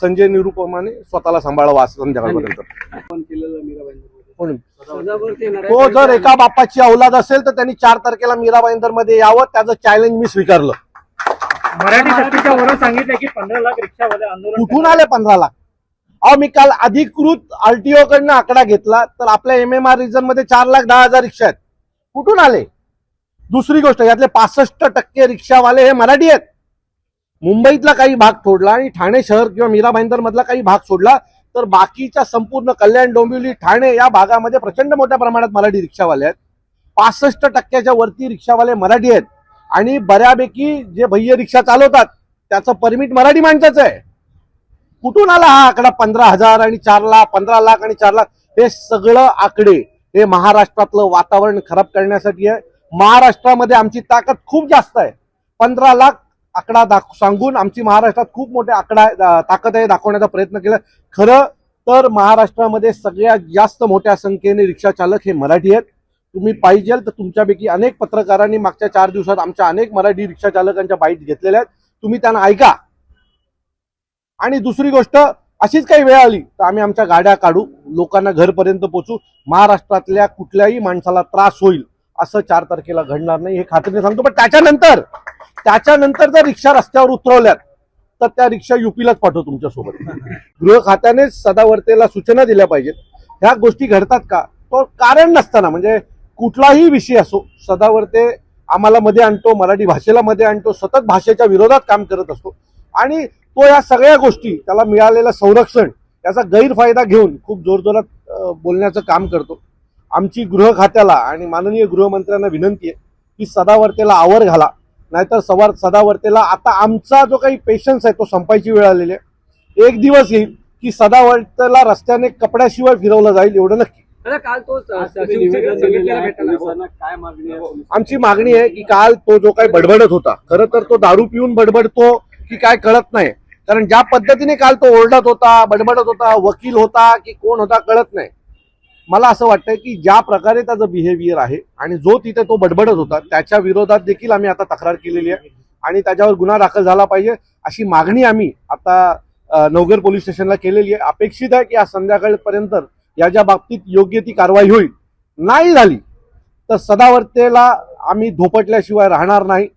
संजय निरुपमाने स्वतःला सांभाळावा असं संध्याकाळपर्यंत. तो जर एका बापाची औलाद असेल तर त्यांनी 4 तारखेला मीरा भाईंदर मध्ये यावं, त्याचं चॅलेंज मी स्वीकारलं. मराठी सक्तीच्या वरून सांगितलं की 15 लाख रिक्षावाले आंदोलन. कुठून आले 15 लाख? अहो, मी काल अधिकृत आरटीओ कडनं आकडा घेतला तर आपल्या MMR रिजन मध्ये 4,10,000 रिक्षा आहेत. कुठून आले? दुसरी गोष्ट, यातले 65% रिक्षावाले हे मराठी आहेत. मुंबईतला काही भाग सोडला आणि ठाणे शहर किंवा मीरा भाईंदर मधला काही भाग सोडला तर बाकीच्या संपूर्ण कल्याण, डोंबिवली, ठाणे या भागामध्ये प्रचंड मोठ्या प्रमाणात मराठी रिक्षावाले आहेत. 65% वरती रिक्षावाले मराठी आहेत आणि बऱ्यापैकी जे भैया रिक्षा चालवतात त्याचं परमिट मराठी माणसाचं आहे. कुठून आला हा आकडा 15,000 आणि 4 लाख, 15 लाख आणि 4 लाख? हे सगळं आकडे हे महाराष्ट्रातलं वातावरण खराब करण्यासाठी आहे. महाराष्ट्रामध्ये आमची ताकद खूप जास्त आहे. 15 लाख आकडा सांगून आमची महाराष्ट्रात खूप मोठे ताकद आहे दाखवण्याचा प्रयत्न केला. खरं तर महाराष्ट्रामध्ये सगळ्यात जास्त मोठ्या संख्येने रिक्षा चालक हे मराठी आहेत. तुम्ही पाहिजे तर तुमच्यापैकी अनेक पत्रकारांनी मागच्या 4 दिवसात आमच्या अनेक मराठी रिक्षा चालकांच्या बाईट घेतलेल्या आहेत. तुम्ही त्यांना ऐका. आणि दुसरी गोष्ट, अशीच काही वेळ आली तर आम्ही आमच्या गाड्या काढू, लोकांना घरपर्यंत पोहोचू. महाराष्ट्रातल्या कुठल्याही माणसाला त्रास होईल असं 4 तारखेला घडणार नाही, हे खात्रीने सांगतो. पण त्याच्यानंतर जर रिक्षा रस्त्यावर उतरवल्यात तर त्या रिक्षा युपीलाच पाठवू तुमच्यासोबत. गृह खात्याने सदावर्तेला सूचना दिल्या पाहिजेत. ह्या गोष्टी घडतात का? तो कारण नसताना, म्हणजे कुठलाही विषय असो, सदावर्ते आम्हाला मध्ये आणतो, मराठी भाषेला मध्ये आणतो, सतत भाषेच्या विरोधात काम करत असतो आणि तो या सगळ्या गोष्टी, त्याला मिळालेलं संरक्षण याचा गैरफायदा घेऊन खूप जोरजोरात बोलण्याचं काम करतो. आमची गृह खात्याला आणि माननीय गृहमंत्र्यांना विनंती आहे की सदावर्तेला आवर घाला, नाहीतर सदावर्तेला आता आमचा जो काही पेशन्स आहे तो संपायची वेळ आलेली आहे. एक दिवस येईल की सदावर्तेला रस्त्याने कपड्याशिवाय फिरवलं जाईल, एवढं नक्की. काल तो आमची मागणी आहे की काल तो जो काही बडबडत होता, खरं तर तो दारू पिऊन बडबडतो की काय कळत नाही. कारण ज्या पद्धतीने काल तो ओरडत होता, बडबडत होता, वकील होता की कोण होता कळत नाही. मला असं वाटतंय की ज्या प्रकारे त्याचं बिहेवियर आहे आणि जो तिथे तो बडबडत होता त्याच्या विरोधात देखील आम्ही आता तक्रार केलेली आहे आणि त्याच्यावर गुन्हा दाखल झाला पाहिजे अशी मागणी आम्ही आता नवघर पोलीस स्टेशनला केलेली आहे. अपेक्षित आहे की आज संध्याकाळपर्यंत याच्या बाबतीत योग्य ती कारवाई होईल. नाही झाली तर सदावर्तेला आम्ही धोपटल्याशिवाय राहणार नाही.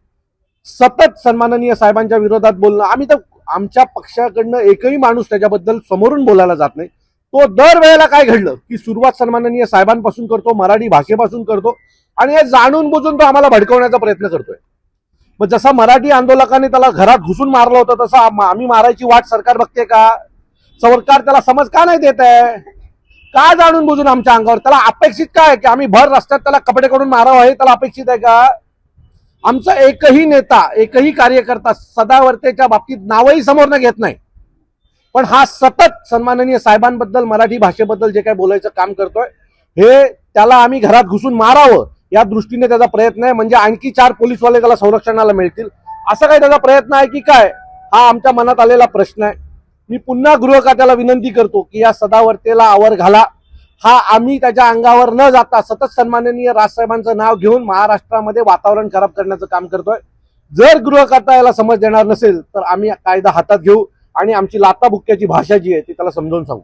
सतत सन्माननीय साहेबांच्या विरोधात बोलणं, आम्ही तर आमच्या पक्षाकडनं एकही माणूस त्याच्याबद्दल समोरून बोलायला जात नाही. तो दरवेळेला काय घडलं की सुरुवात सन्माननीय साहेबांपासून करतो, मराठी भाषेपासून करतो आणि हे जाणून बुजून तो आम्हाला भडकवण्याचा प्रयत्न करतोय. मग जसा मराठी आंदोलकांनी त्याला घरात घुसून मारलं होतं तसं आम्ही मारायची वाट सरकार बघते का? सरकार त्याला समज का नाही देत आहे? का जाणून बुजून आमच्या अंगावर? त्याला अपेक्षित काय आहे की आम्ही भर रस्त्यात त्याला कपडे काढून मारावं, हे त्याला अपेक्षित आहे का? आमचा एकही नेता, एकही कार्यकर्ता सदावर्तेच्या बाबतीत नावही समोर न घेत नाही. पण हा सतत सन्माननीय साहेबांबद्दल, मराठी भाषेबद्दल जे काही बोलायचं काम करतोय हे त्याला आम्ही घरात घुसून मारावं या दृष्टीने त्याचा प्रयत्न आहे. म्हणजे आणखी 4 पोलीसवाले त्याला संरक्षणाला मिळतील असं काही त्याचा प्रयत्न आहे की काय, हा आमच्या मनात आलेला प्रश्न आहे. मी पुन्हा गृह खात्याला विनंती करतो की या सदावर्तेला आवर घाला. हा आम्ही त्याच्या अंगावर न जाता सतत सन्माननीय राजसाहेबांचं नाव घेऊन महाराष्ट्रामध्ये वातावरण खराब करण्याचं काम करतोय. जर गृह खाता याला समज देणार नसेल तर आम्ही कायदा हातात घेऊ आणि आमची लाताबुक्क्याची भाषा जी आहे ती त्याला समजावून सांगू.